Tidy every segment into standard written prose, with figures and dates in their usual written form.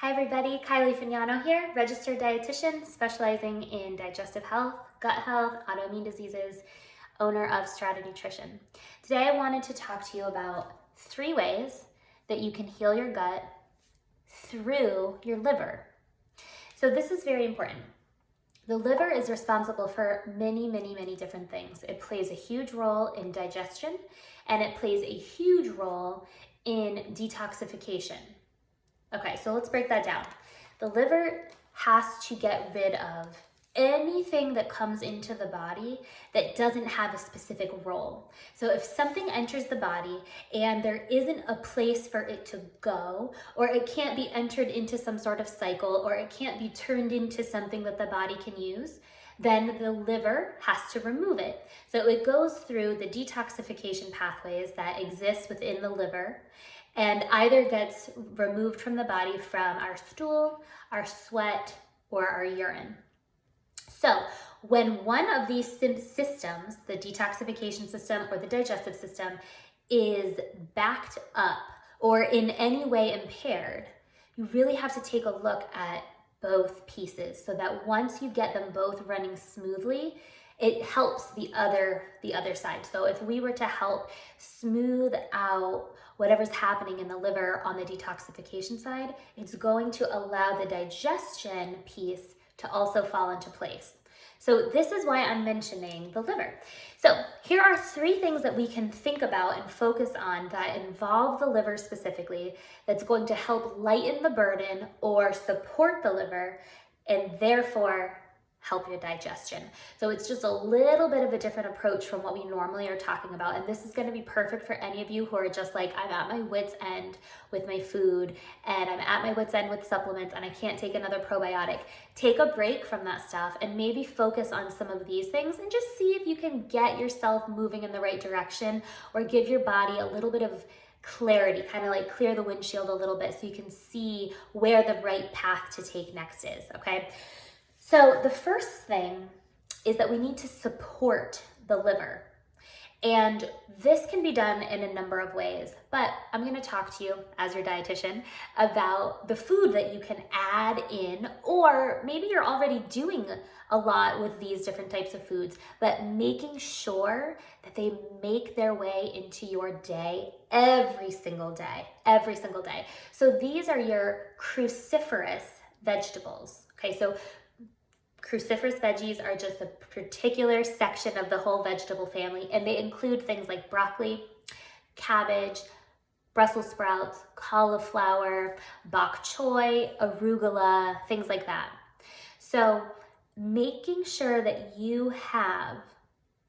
Hi everybody, Kylie Fignano here, registered dietitian specializing in digestive health, gut health, autoimmune diseases, owner of Strata Nutrition. Today I wanted to talk to you about 3 ways that you can heal your gut through your liver. So this is very important. The liver is responsible for many different things. It plays a huge role in digestion and it plays a huge role in detoxification. Okay, so let's break that down. The liver has to get rid of anything that comes into the body that doesn't have a specific role. So if something enters the body and there isn't a place for it to go, or it can't be entered into some sort of cycle, or it can't be turned into something that the body can use, then the liver has to remove it. So it goes through the detoxification pathways that exist within the liver and either gets removed from the body from our stool, our sweat, or our urine. So when one of these systems, the detoxification system or the digestive system, is backed up or in any way impaired, you really have to take a look at both pieces so that once you get them both running smoothly, it helps the other side. So if we were to help smooth out whatever's happening in the liver on the detoxification side, it's going to allow the digestion piece to also fall into place. So this is why I'm mentioning the liver. So here are 3 things that we can think about and focus on that involve the liver specifically that's going to help lighten the burden or support the liver and therefore help your digestion. So it's just a little bit of a different approach from what we normally are talking about. And this is going to be perfect for any of you who are just like, I'm at my wit's end with my food and I'm at my wit's end with supplements and I can't take another probiotic. Take a break from that stuff and maybe focus on some of these things and just see if you can get yourself moving in the right direction or give your body a little bit of clarity, kind of like clear the windshield a little bit so you can see where the right path to take next is, okay? So the first thing is that we need to support the liver. And this can be done in a number of ways, but I'm going to talk to you as your dietitian about the food that you can add in, or maybe you're already doing a lot with these different types of foods, but making sure that they make their way into your day every single day. So these are your cruciferous vegetables. Okay, so cruciferous veggies are just a particular section of the whole vegetable family, and they include things like broccoli, cabbage, Brussels sprouts, cauliflower, bok choy, arugula, things like that. So making sure that you have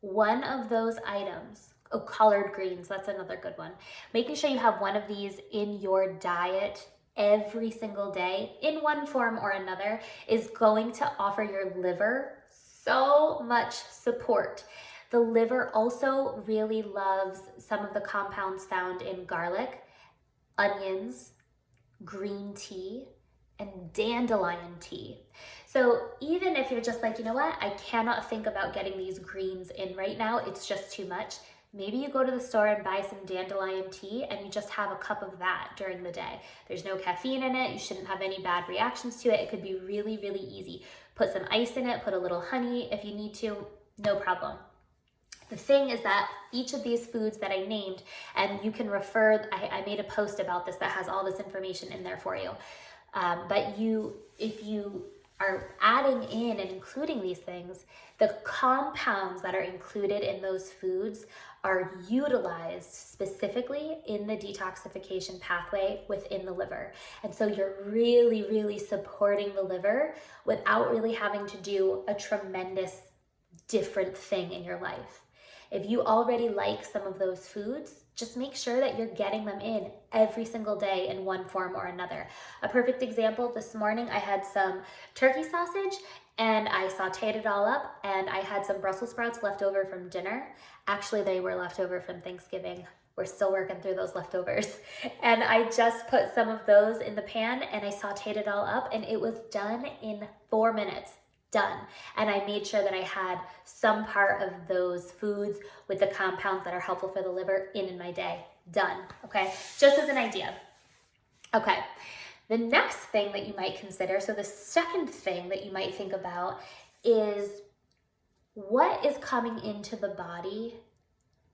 one of those items, collard greens, that's another good one. Making sure you have one of these in your diet every single day in one form or another is going to offer your liver so much support. The liver also really loves some of the compounds found in garlic, onions, green tea, and dandelion tea. So even if you're just like, you know what, I cannot think about getting these greens in right now, it's just too much. Maybe you go to the store and buy some dandelion tea and you just have a cup of that during the day. There's no caffeine in it. You shouldn't have any bad reactions to it. It could be really easy. Put some ice in it, put a little honey if you need to, no problem. The thing is that each of these foods that I named, and you can refer, I made a post about this that has all this information in there for you. But if you are adding in and including these things, the compounds that are included in those foods are utilized specifically in the detoxification pathway within the liver. And so you're really supporting the liver without really having to do a tremendous different thing in your life. If you already like some of those foods, just make sure that you're getting them in every single day in one form or another. A perfect example, this morning I had some turkey sausage and I sauteed it all up, and I had some Brussels sprouts left over from dinner. Actually, they were left over from Thanksgiving. We're still working through those leftovers. And I just put some of those in the pan and I sauteed it all up, and it was done in 4 minutes. Done. And I made sure that I had some part of those foods with the compounds that are helpful for the liver in my day. Done. Okay. Just as an idea. Okay. The next thing that you might consider, so the second thing that you might think about is what is coming into the body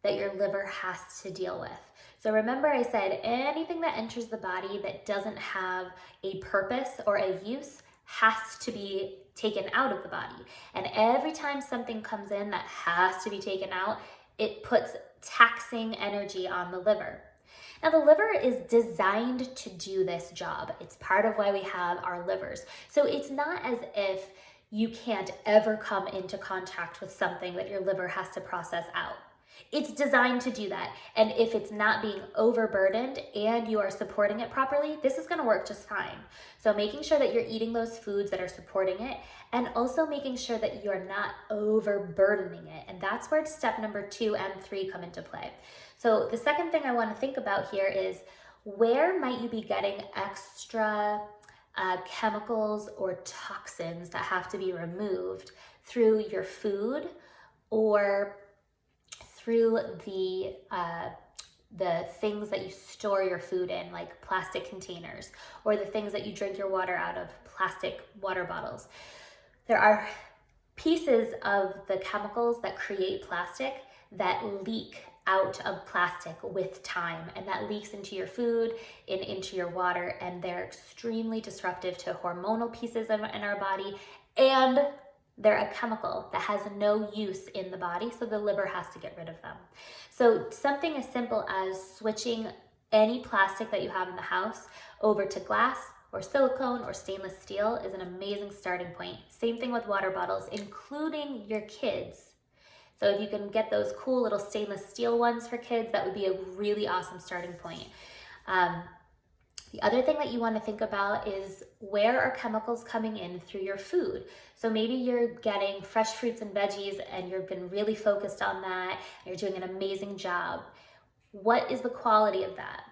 that your liver has to deal with. So remember I said anything that enters the body that doesn't have a purpose or a use has to be taken out of the body. And every time something comes in that has to be taken out, it puts taxing energy on the liver. Now the liver is designed to do this job. It's part of why we have our livers. So it's not as if you can't ever come into contact with something that your liver has to process out. It's designed to do that. And if it's not being overburdened and you are supporting it properly, this is going to work just fine. So making sure that you're eating those foods that are supporting it, and also making sure that you're not overburdening it. And that's where step number 2 and 3 come into play. So the second thing I want to think about here is where might you be getting extra chemicals or toxins that have to be removed through your food or through the things that you store your food in, like plastic containers, or the things that you drink your water out of, plastic water bottles. There are pieces of the chemicals that create plastic that leak out of plastic with time, and that leaks into your food and into your water, and they're extremely disruptive to hormonal pieces in our body, and they're a chemical that has no use in the body, so the liver has to get rid of them. So something as simple as switching any plastic that you have in the house over to glass or silicone or stainless steel is an amazing starting point. Same thing with water bottles, including your kids. So if you can get those cool little stainless steel ones for kids, that would be a really awesome starting point. The other thing that you want to think about is where are chemicals coming in through your food? So maybe you're getting fresh fruits and veggies and you've been really focused on that, and you're doing an amazing job. What is the quality of that?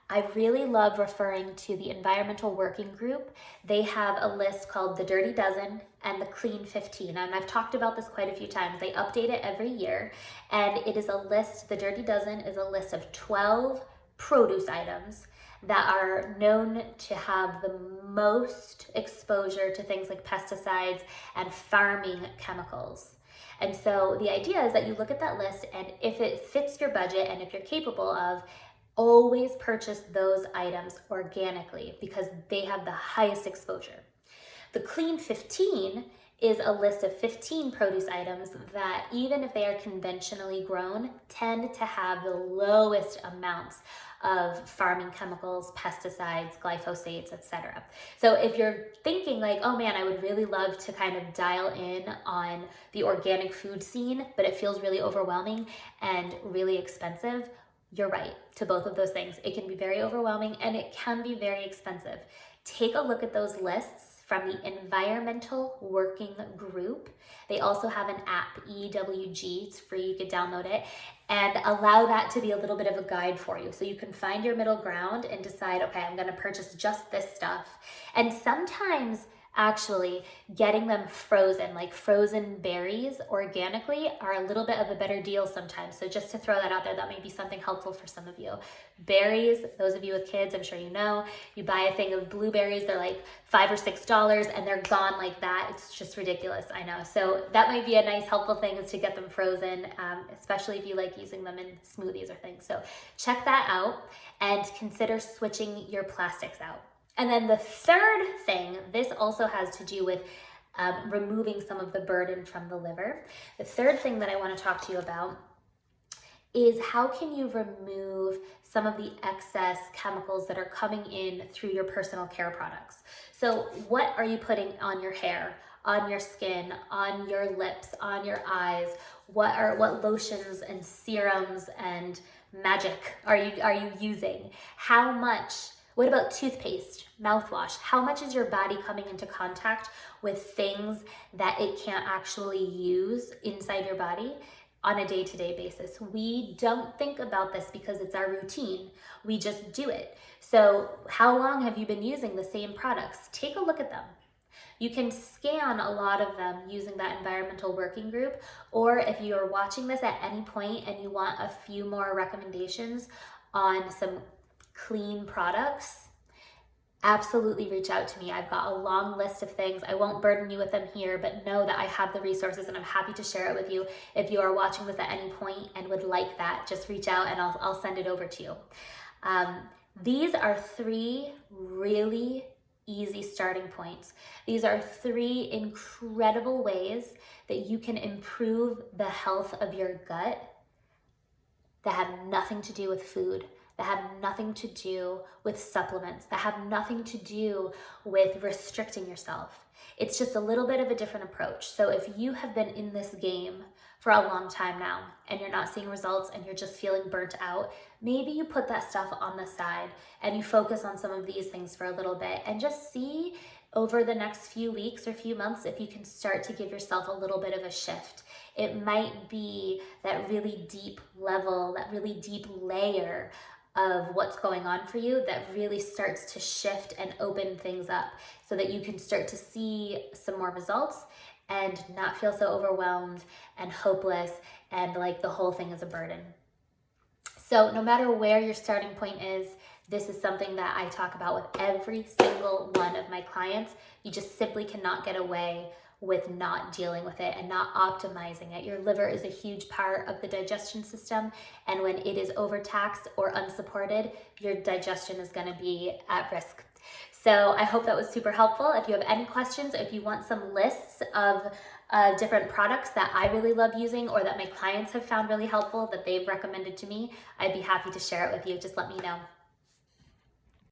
I really love referring to the Environmental Working Group. They have a list called the Dirty Dozen and the Clean 15. And I've talked about this quite a few times. They update it every year. And it is a list, the Dirty Dozen is a list of 12 produce items that are known to have the most exposure to things like pesticides and farming chemicals. And so the idea is that you look at that list, and if it fits your budget and if you're capable of, always purchase those items organically because they have the highest exposure. The Clean 15 is a list of 15 produce items that, even if they are conventionally grown, tend to have the lowest amounts of farming chemicals, pesticides, glyphosates, etc. So if you're thinking like, oh man, I would really love to kind of dial in on the organic food scene, but it feels really overwhelming and really expensive, you're right to both of those things. It can be very overwhelming and it can be very expensive. Take a look at those lists from the Environmental Working Group. They also have an app, EWG, it's free, you could download it, and allow that to be a little bit of a guide for you. So you can find your middle ground and decide, okay, I'm gonna purchase just this stuff. And sometimes actually getting them frozen, like frozen berries organically, are a little bit of a better deal sometimes. So just to throw that out there, that may be something helpful for some of you. Berries, those of you with kids, I'm sure you know, you buy a thing of blueberries, they're like $5 or $6 and they're gone like that. It's just ridiculous, I know. So that might be a nice helpful thing, is to get them frozen, especially if you like using them in smoothies or things. So check that out and consider switching your plastics out. And then the third thing, this also has to do with removing some of the burden from the liver. The third thing that I want to talk to you about is how can you remove some of the excess chemicals that are coming in through your personal care products. So what are you putting on your hair, on your skin, on your lips, on your eyes? What lotions and serums and magic are you using? How much? What about toothpaste, mouthwash? How much is your body coming into contact with things that it can't actually use inside your body on a day-to-day basis? We don't think about this because it's our routine. We just do it. So how long have you been using the same products? Take a look at them. You can scan a lot of them using that Environmental Working Group, or if you are watching this at any point and you want a few more recommendations on some clean products, absolutely reach out to me. I've got a long list of things. I won't burden you with them here, but know that I have the resources and I'm happy to share it with you. If you are watching this at any point and would like that, just reach out and I'll send it over to you. These are 3 really easy starting points. These are 3 incredible ways that you can improve the health of your gut that have nothing to do with food, that have nothing to do with supplements, that have nothing to do with restricting yourself. It's just a little bit of a different approach. So if you have been in this game for a long time now and you're not seeing results and you're just feeling burnt out, maybe you put that stuff on the side and you focus on some of these things for a little bit and just see over the next few weeks or few months if you can start to give yourself a little bit of a shift. It might be that really deep level, that really deep layer of what's going on for you that really starts to shift and open things up so that you can start to see some more results and not feel so overwhelmed and hopeless and like the whole thing is a burden. So no matter where your starting point is, this is something that I talk about with every single one of my clients. You just simply cannot get away with not dealing with it and not optimizing it. Your liver is a huge part of the digestion system, and when it is overtaxed or unsupported, your digestion is going to be at risk. So I hope that was super helpful. If you have any questions, if you want some lists of different products that I really love using or that my clients have found really helpful that they've recommended to me, I'd be happy to share it with you. Just let me know.